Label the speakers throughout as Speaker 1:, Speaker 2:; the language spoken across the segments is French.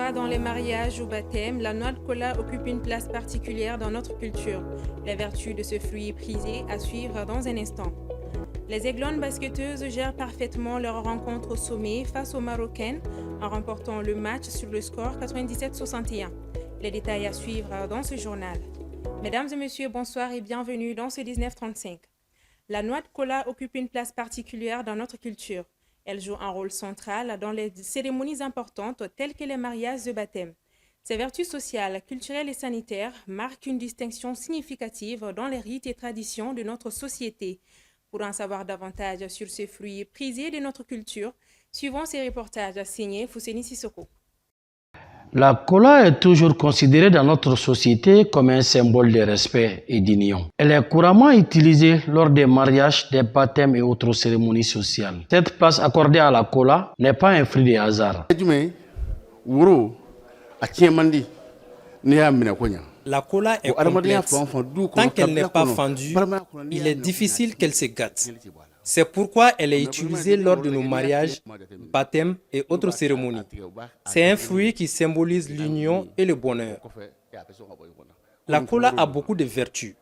Speaker 1: soit dans les mariages ou baptêmes, la noix de cola occupe une place particulière dans notre culture. Les vertus de ce fruit prisé à suivre dans un instant. Les Aiglons basketteuses gèrent parfaitement leur rencontre au sommet face aux Marocaines en remportant le match sur le score 97-61. Les détails à suivre dans ce journal. Mesdames et messieurs, bonsoir et bienvenue dans ce 1935. La noix de cola occupe une place particulière dans notre culture. Elle joue un rôle central dans les cérémonies importantes telles que les mariages de baptême. Ses vertus sociales, culturelles et sanitaires marquent une distinction significative dans les rites et traditions de notre société. Pour en savoir davantage sur ce fruit prisé de notre culture, suivons ces reportages signés Fousseni Sissoko.
Speaker 2: La cola est toujours considérée dans notre société comme un symbole de respect et d'union. Elle est couramment utilisée lors des mariages, des baptêmes et autres cérémonies sociales. Cette place accordée à la cola n'est pas un fruit de hasard.
Speaker 3: La cola est complexe. Tant qu'elle n'est pas fendue, il est difficile qu'elle se gâte. C'est pourquoi elle est utilisée lors de nos mariages, baptêmes et autres cérémonies. C'est un fruit qui symbolise l'union et le bonheur. La cola a beaucoup de vertus.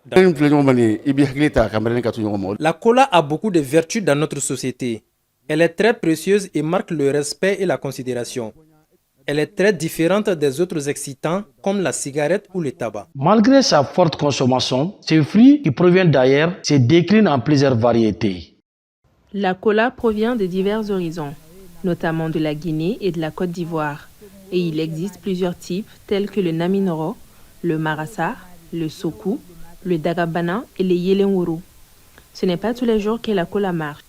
Speaker 3: La cola a beaucoup de vertus dans notre société. Elle est très précieuse et marque le respect et la considération. Elle est très différente des autres excitants comme la cigarette ou le tabac.
Speaker 2: Malgré sa forte consommation, ce fruit qui provient d'ailleurs se décline en plusieurs variétés.
Speaker 1: La cola provient de divers horizons, notamment de la Guinée et de la Côte d'Ivoire. Et il existe plusieurs types tels que le Naminoro, le Marassa, le Sokou, le Dagabana et le Yelenwuru. Ce n'est pas tous les jours que la cola marche.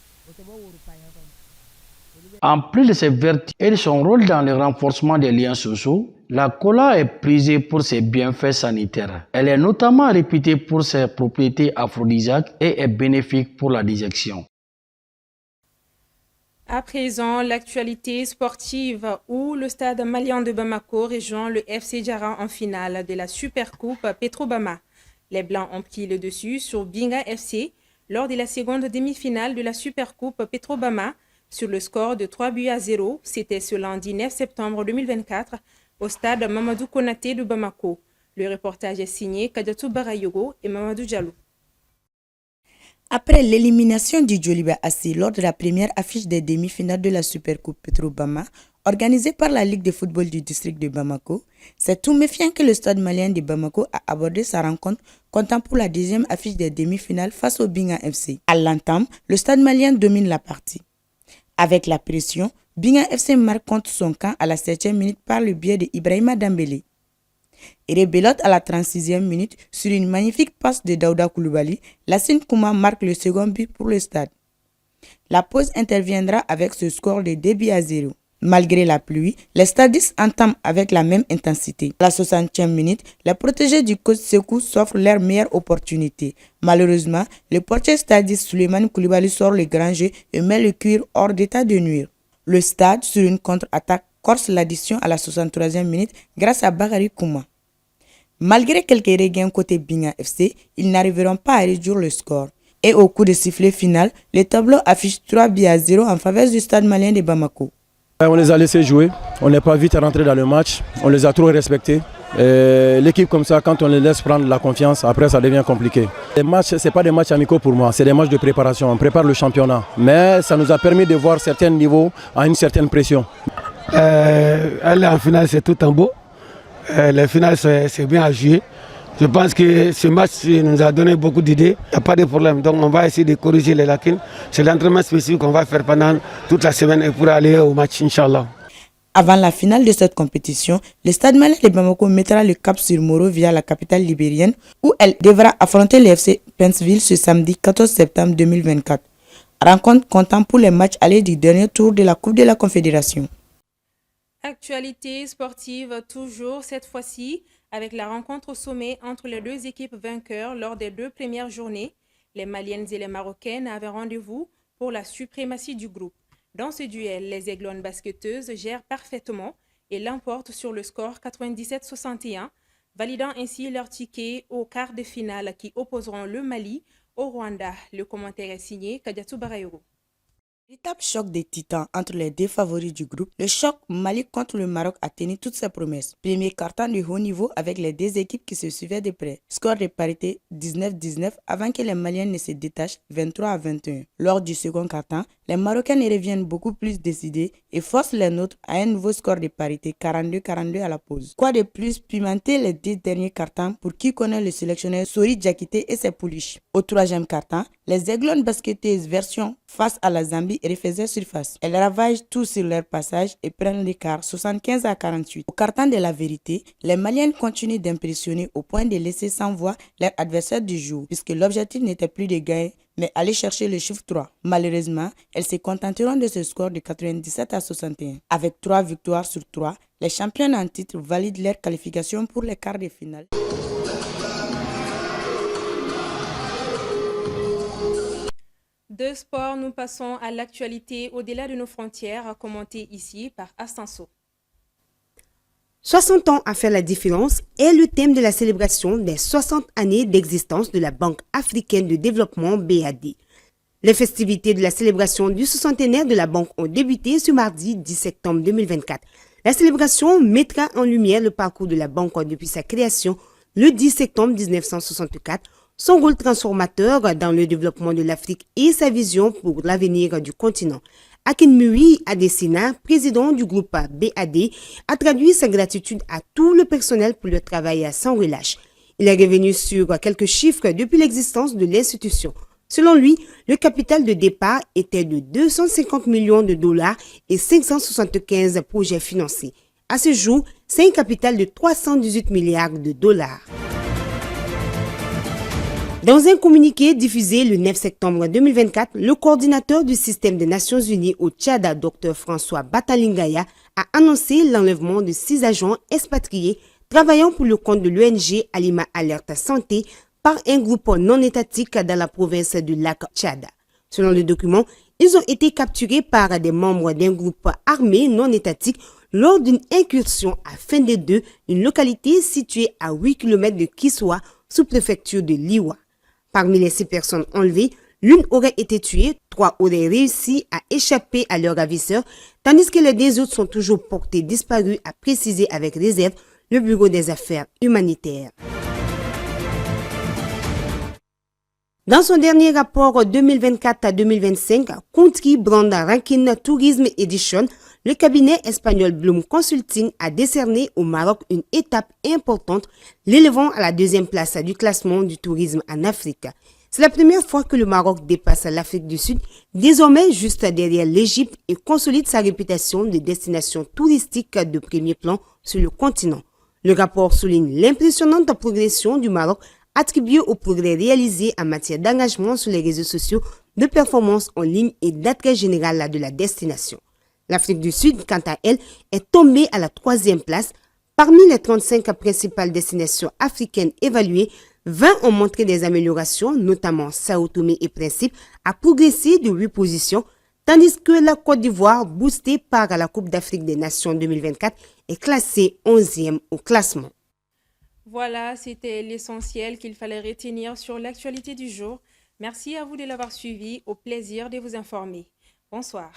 Speaker 2: En plus de ses vertus et de son rôle dans le renforcement des liens sociaux, la cola est prisée pour ses bienfaits sanitaires. Elle est notamment réputée pour ses propriétés aphrodisiaques et est bénéfique pour la digestion.
Speaker 1: À présent, l'actualité sportive où le stade malien de Bamako rejoint le FC Djara en finale de la Supercoupe Petrobama. Les Blancs ont pris le dessus sur Binga FC lors de la seconde demi-finale de la Supercoupe Petrobama sur le score de 3-0. C'était ce lundi 9 septembre 2024 au stade Mamadou Konaté de Bamako. Le reportage est signé Kadiatou Barayogo et Mamadou Diallo.
Speaker 4: Après l'élimination du Djoliba AC lors de la première affiche des demi-finales de la Supercoupe Petrobama, organisée par la Ligue de football du district de Bamako, c'est tout méfiant que le stade malien de Bamako a abordé sa rencontre comptant pour la deuxième affiche des demi-finales face au Binga FC. À l'entame, le stade malien domine la partie. Avec la pression, Binga FC marque contre son camp à la 7e minute par le biais de Ibrahima Dambélé. Et rebelote à la 36e minute sur une magnifique passe de Daouda Koulibaly, Lassine Kouma marque le second but pour le stade. La pause interviendra avec ce score de 2-0. Malgré la pluie, les stadistes entament avec la même intensité. À la 60e minute, les protégés du coach Sekou s'offrent leur meilleure opportunité. Malheureusement, le portier stadiste Souleymane Koulibaly sort le grand jeu et met le cuir hors d'état de nuire. Le stade, sur une contre-attaque, corse l'addition à la 63e minute grâce à Bakary Kouma. Malgré quelques regains côté Binga FC, ils n'arriveront pas à réduire le score. Et au coup de sifflet final, le tableau affiche 3-0 en faveur du stade malien de Bamako.
Speaker 5: On les a laissés jouer, on n'est pas vite rentré dans le match, on les a trop respectés. L'équipe comme ça, quand on les laisse prendre la confiance, après ça devient compliqué. Les matchs, ce n'est pas des matchs amicaux pour moi, c'est des matchs de préparation, on prépare le championnat. Mais ça nous a permis de voir certains niveaux à une certaine pression.
Speaker 6: Aller en finale, c'est tout en beau. Les finales, c'est bien à jouer. Je pense que ce match nous a donné beaucoup d'idées. Il n'y a pas de problème. Donc on va essayer de corriger les lacunes. C'est l'entraînement spécifique qu'on va faire pendant toute la semaine et pour aller au match, Inch'Allah.
Speaker 4: Avant la finale de cette compétition, le stade malien de Bamako mettra le cap sur Moro via la capitale libérienne où elle devra affronter le FC Pennsville ce samedi 14 septembre 2024. Rencontre comptant pour les matchs allés du dernier tour de la Coupe de la Confédération.
Speaker 1: Actualité sportive toujours cette fois-ci avec la rencontre au sommet entre les deux équipes vainqueurs lors des deux premières journées. Les Maliennes et les Marocaines avaient rendez-vous pour la suprématie du groupe. Dans ce duel, les Aiglons basketteuses gèrent parfaitement et l'emportent sur le score 97-61, validant ainsi leur ticket au quart de finale qui opposeront le Mali au Rwanda. Le commentaire est signé Kadiatou Barayogo.
Speaker 4: Véritable choc des titans entre les deux favoris du groupe, le choc Mali contre le Maroc a tenu toutes ses promesses. Premier quart-temps de haut niveau avec les deux équipes qui se suivaient de près. Score de parité 19-19 avant que les Maliens ne se détachent 23-21. Lors du second quart-temps, les Marocains y reviennent beaucoup plus décidés et forcent les nôtres à un nouveau score de parité 42-42 à la pause. Quoi de plus pimenter les deux derniers quart-temps pour qui connaît le sélectionneur Sori Diakité et ses pouliches. Au troisième quart-temps, les Aiglones basketteuses version face à la Zambie refaisaient surface. Elles ravagent tout sur leur passage et prennent l'écart 75-48. Au quart-temps de la vérité, les Maliennes continuent d'impressionner au point de laisser sans voix leur adversaire du jour, puisque l'objectif n'était plus de gagner, mais aller chercher le chiffre 3. Malheureusement, elles se contenteront de ce score de 97-61. Avec 3 victoires sur 3, les championnes en titre valident leur qualification pour les quarts de finale.
Speaker 1: De sport, nous passons à l'actualité au-delà de nos frontières, commentée ici par Astanso.
Speaker 7: 60 ans à faire la différence est le thème de la célébration des 60 années d'existence de la Banque africaine de développement BAD. Les festivités de la célébration du soixantenaire de la banque ont débuté ce mardi 10 septembre 2024. La célébration mettra en lumière le parcours de la banque depuis sa création le 10 septembre 1964, son rôle transformateur dans le développement de l'Afrique et sa vision pour l'avenir du continent. Akinmui Adesina, président du groupe BAD, a traduit sa gratitude à tout le personnel pour le travail sans relâche. Il est revenu sur quelques chiffres depuis l'existence de l'institution. Selon lui, le capital de départ était de 250 millions de dollars et 575 projets financés. À ce jour, c'est un capital de 318 milliards de dollars. Dans un communiqué diffusé le 9 septembre 2024, le coordinateur du système des Nations Unies au Tchad, Dr François Batalingaya, a annoncé l'enlèvement de 6 agents expatriés travaillant pour le compte de l'ONG Alima Alert Santé par un groupe non étatique dans la province du lac Tchad. Selon le document, ils ont été capturés par des membres d'un groupe armé non étatique lors d'une incursion à Fendé-2, une localité située à 8 km de Kissoua, sous-préfecture de Liwa. Parmi les 6 personnes enlevées, l'une aurait été tuée, 3 auraient réussi à échapper à leurs ravisseurs, tandis que les 2 autres sont toujours portés disparus, a précisé avec réserve le Bureau des Affaires humanitaires. Dans son dernier rapport 2024 à 2025, Country Brand Ranking Tourism Edition, le cabinet espagnol Bloom Consulting a décerné au Maroc une étape importante, l'élevant à la 2e place du classement du tourisme en Afrique. C'est la première fois que le Maroc dépasse l'Afrique du Sud, désormais juste derrière l'Égypte, et consolide sa réputation de destination touristique de premier plan sur le continent. Le rapport souligne l'impressionnante progression du Maroc attribué aux progrès réalisés en matière d'engagement sur les réseaux sociaux, de performance en ligne et d'attrait général de la destination. L'Afrique du Sud, quant à elle, est tombée à la 3e place. Parmi les 35 principales destinations africaines évaluées, 20 ont montré des améliorations, notamment Sao Tomé et Principe, a progressé de 8 positions, tandis que la Côte d'Ivoire, boostée par la Coupe d'Afrique des Nations 2024, est classée 11e au classement.
Speaker 1: Voilà, c'était l'essentiel qu'il fallait retenir sur l'actualité du jour. Merci à vous de l'avoir suivi. Au plaisir de vous informer. Bonsoir.